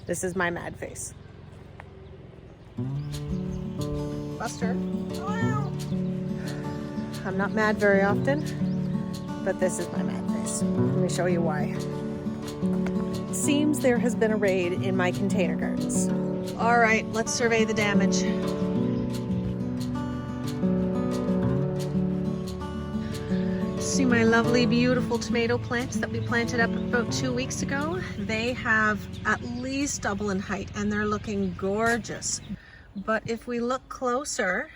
This is my mad face. Buster. I'm not mad very often, but this is my mad face. Let me show you why. It seems there has been a raid in my container gardens. All right, let's survey the damage. See my lovely, beautiful tomato plants that we planted up about 2 weeks ago? They have at least double in height and they're looking gorgeous. But if we look closer,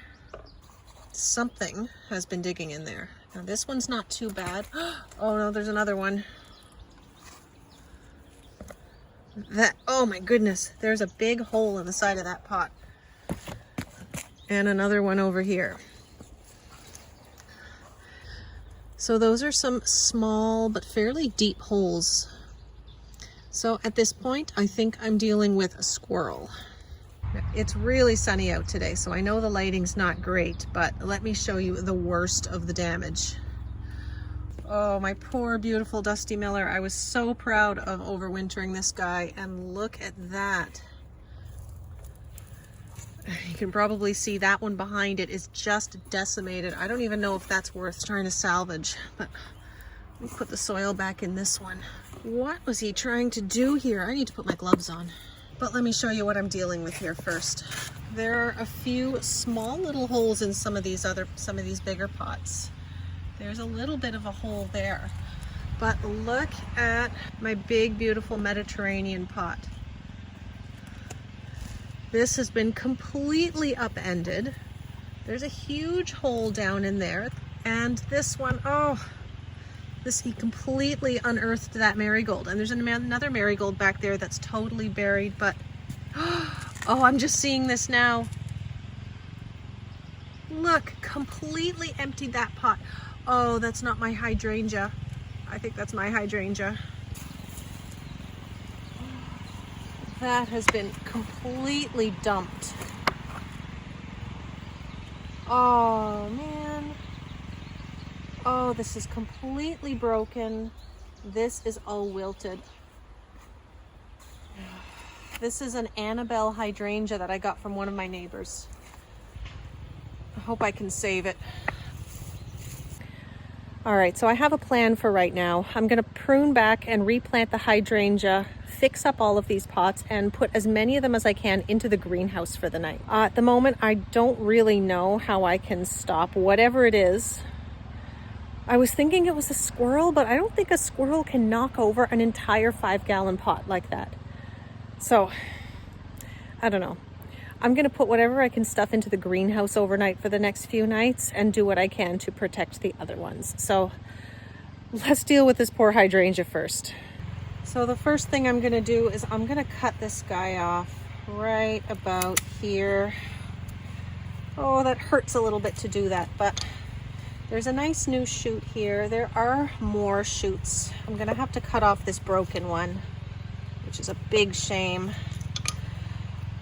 something has been digging in there. Now this one's not too bad. Oh no, there's another one. Oh my goodness, there's a big hole in the side of that pot. And another one over here. So those are some small but fairly deep holes. So at this point, I think I'm dealing with a squirrel. It's really sunny out today, so I know the lighting's not great, but let me show you the worst of the damage. Oh, my poor, beautiful Dusty Miller. I was so proud of overwintering this guy, and look at that. You can probably see that one behind it is just decimated. I don't even know if that's worth trying to salvage, but let me put the soil back in this one. What was he trying to do here? I need to put my gloves on. But let me show you what I'm dealing with here first. There are a few small little holes in some of these bigger pots. There's a little bit of a hole there. But look at my big, beautiful Mediterranean pot. This has been completely upended. There's a huge hole down in there. And this one, he completely unearthed that marigold. And there's another marigold back there that's totally buried, but, oh, I'm just seeing this now. Look, completely emptied that pot. Oh, that's not my hydrangea. I think that's my hydrangea. That has been completely dumped. Oh, man. Oh, this is completely broken. This is all wilted. This is an Annabelle hydrangea that I got from one of my neighbors. I hope I can save it. All right, so I have a plan for right now. I'm gonna prune back and replant the hydrangea, fix up all of these pots, and put as many of them as I can into the greenhouse for the night. At the moment, I don't really know how I can stop whatever it is. I was thinking it was a squirrel, but I don't think a squirrel can knock over an entire 5-gallon pot like that. So, I don't know. I'm gonna put whatever I can stuff into the greenhouse overnight for the next few nights and do what I can to protect the other ones. So, let's deal with this poor hydrangea first. So the first thing I'm gonna do is I'm gonna cut this guy off right about here. Oh, that hurts a little bit to do that, but there's a nice new shoot here. There are more shoots. I'm gonna have to cut off this broken one, which is a big shame.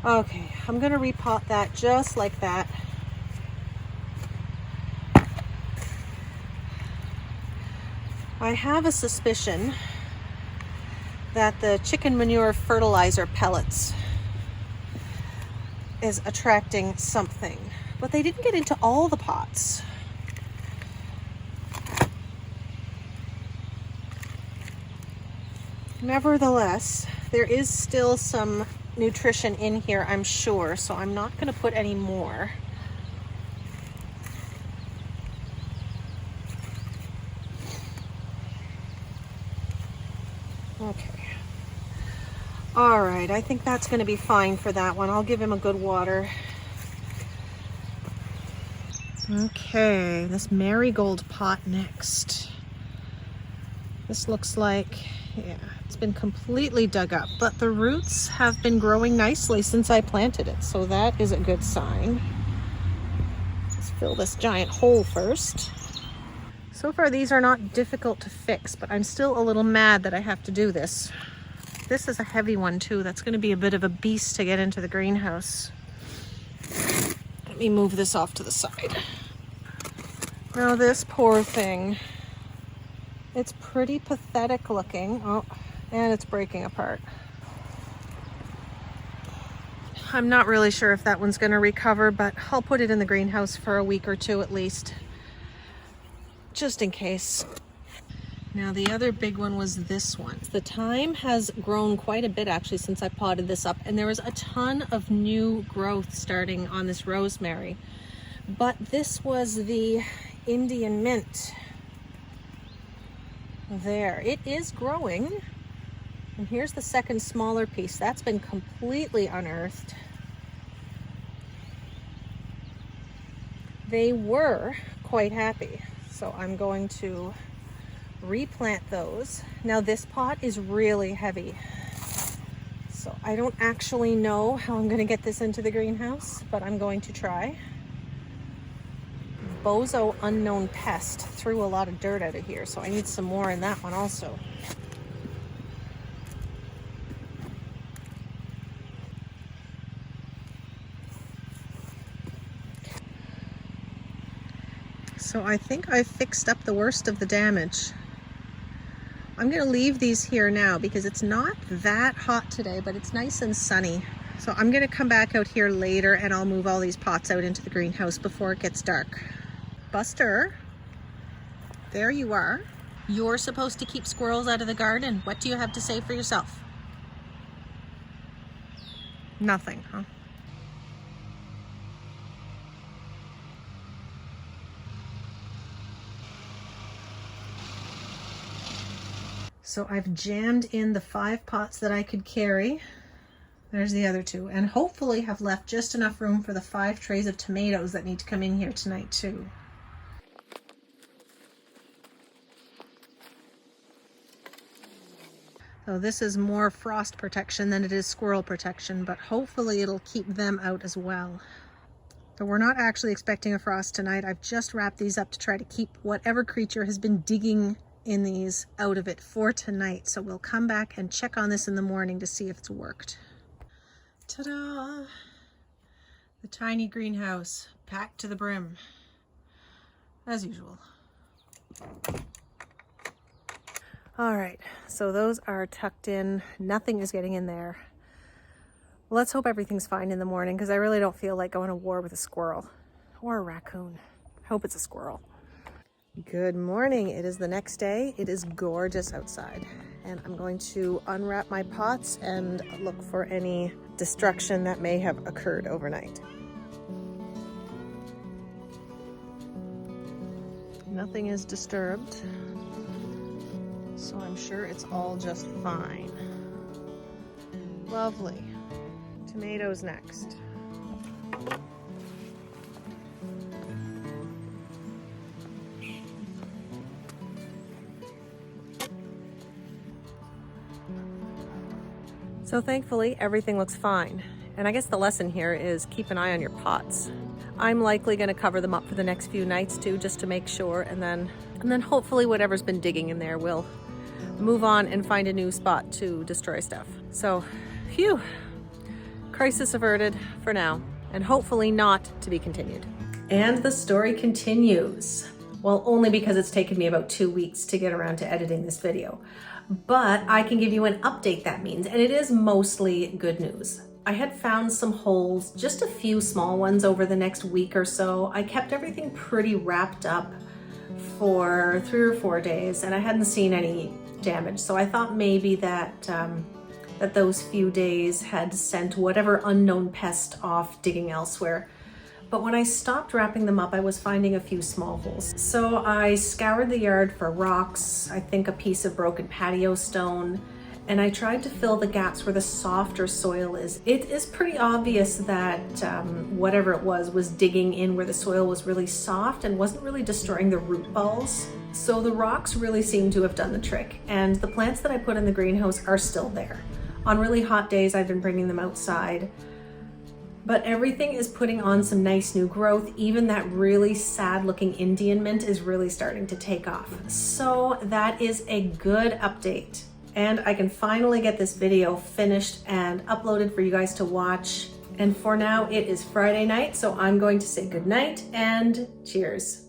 Okay, I'm gonna repot that just like that. I have a suspicion that the chicken manure fertilizer pellets is attracting something, but they didn't get into all the pots. Nevertheless, there is still some nutrition in here, I'm sure, so I'm not going to put any more. Okay. All right, I think that's going to be fine for that one. I'll give him a good water. Okay, this marigold pot next. This looks like, yeah, it's been completely dug up, but the roots have been growing nicely since I planted it, so that is a good sign. Let's fill this giant hole first. So far, these are not difficult to fix, but I'm still a little mad that I have to do this. This is a heavy one too. That's going to be a bit of a beast to get into the greenhouse. Let me move this off to the side. Now this poor thing, it's pretty pathetic looking. Oh, and it's breaking apart. I'm not really sure if that one's going to recover, but I'll put it in the greenhouse for a week or two at least, just in case. Now the other big one was this one. The thyme has grown quite a bit actually since I potted this up, and there was a ton of new growth starting on this rosemary. But this was the Indian mint. There, it is growing. And here's the second smaller piece. That's been completely unearthed. They were quite happy. So I'm going to replant those. Now this pot is really heavy. So I don't actually know how I'm going to get this into the greenhouse, but I'm going to try. Bozo Unknown Pest threw a lot of dirt out of here, so I need some more in that one also. So I think I've fixed up the worst of the damage. I'm going to leave these here now because it's not that hot today, but it's nice and sunny. So I'm going to come back out here later and I'll move all these pots out into the greenhouse before it gets dark. Buster, there you are. You're supposed to keep squirrels out of the garden. What do you have to say for yourself? Nothing, huh? So I've jammed in the 5 pots that I could carry. There's the other 2, and hopefully have left just enough room for the 5 trays of tomatoes that need to come in here tonight too. So this is more frost protection than it is squirrel protection, but hopefully it'll keep them out as well. So we're not actually expecting a frost tonight. I've just wrapped these up to try to keep whatever creature has been digging in these out of it for tonight. So we'll come back and check on this in the morning to see if it's worked. Ta-da! The tiny greenhouse packed to the brim, as usual. All right, so those are tucked in. Nothing is getting in there. Let's hope everything's fine in the morning because I really don't feel like going to war with a squirrel or a raccoon. I hope it's a squirrel. Good morning. It is the next day. It is gorgeous outside, and I'm going to unwrap my pots and look for any destruction that may have occurred overnight. Nothing is disturbed, so I'm sure it's all just fine. Lovely. Tomatoes next. So thankfully, everything looks fine. And I guess the lesson here is keep an eye on your pots. I'm likely going to cover them up for the next few nights too, just to make sure. And then hopefully whatever's been digging in there will move on and find a new spot to destroy stuff. So, phew, crisis averted for now, and hopefully not to be continued. And the story continues. Well, only because it's taken me about 2 weeks to get around to editing this video. But I can give you an update, that means, and it is mostly good news. I had found some holes, just a few small ones over the next week or so. I kept everything pretty wrapped up for 3 or 4 days, and I hadn't seen any damage. So I thought maybe that those few days had sent whatever unknown pest off digging elsewhere. But when I stopped wrapping them up, I was finding a few small holes. So I scoured the yard for rocks, I think a piece of broken patio stone, and I tried to fill the gaps where the softer soil is. It is pretty obvious that whatever it was digging in where the soil was really soft and wasn't really destroying the root balls. So the rocks really seem to have done the trick, and the plants that I put in the greenhouse are still there. On really hot days, I've been bringing them outside. But everything is putting on some nice new growth. Even that really sad looking Indian mint is really starting to take off. So that is a good update. And I can finally get this video finished and uploaded for you guys to watch. And for now, it is Friday night, so I'm going to say good night and cheers.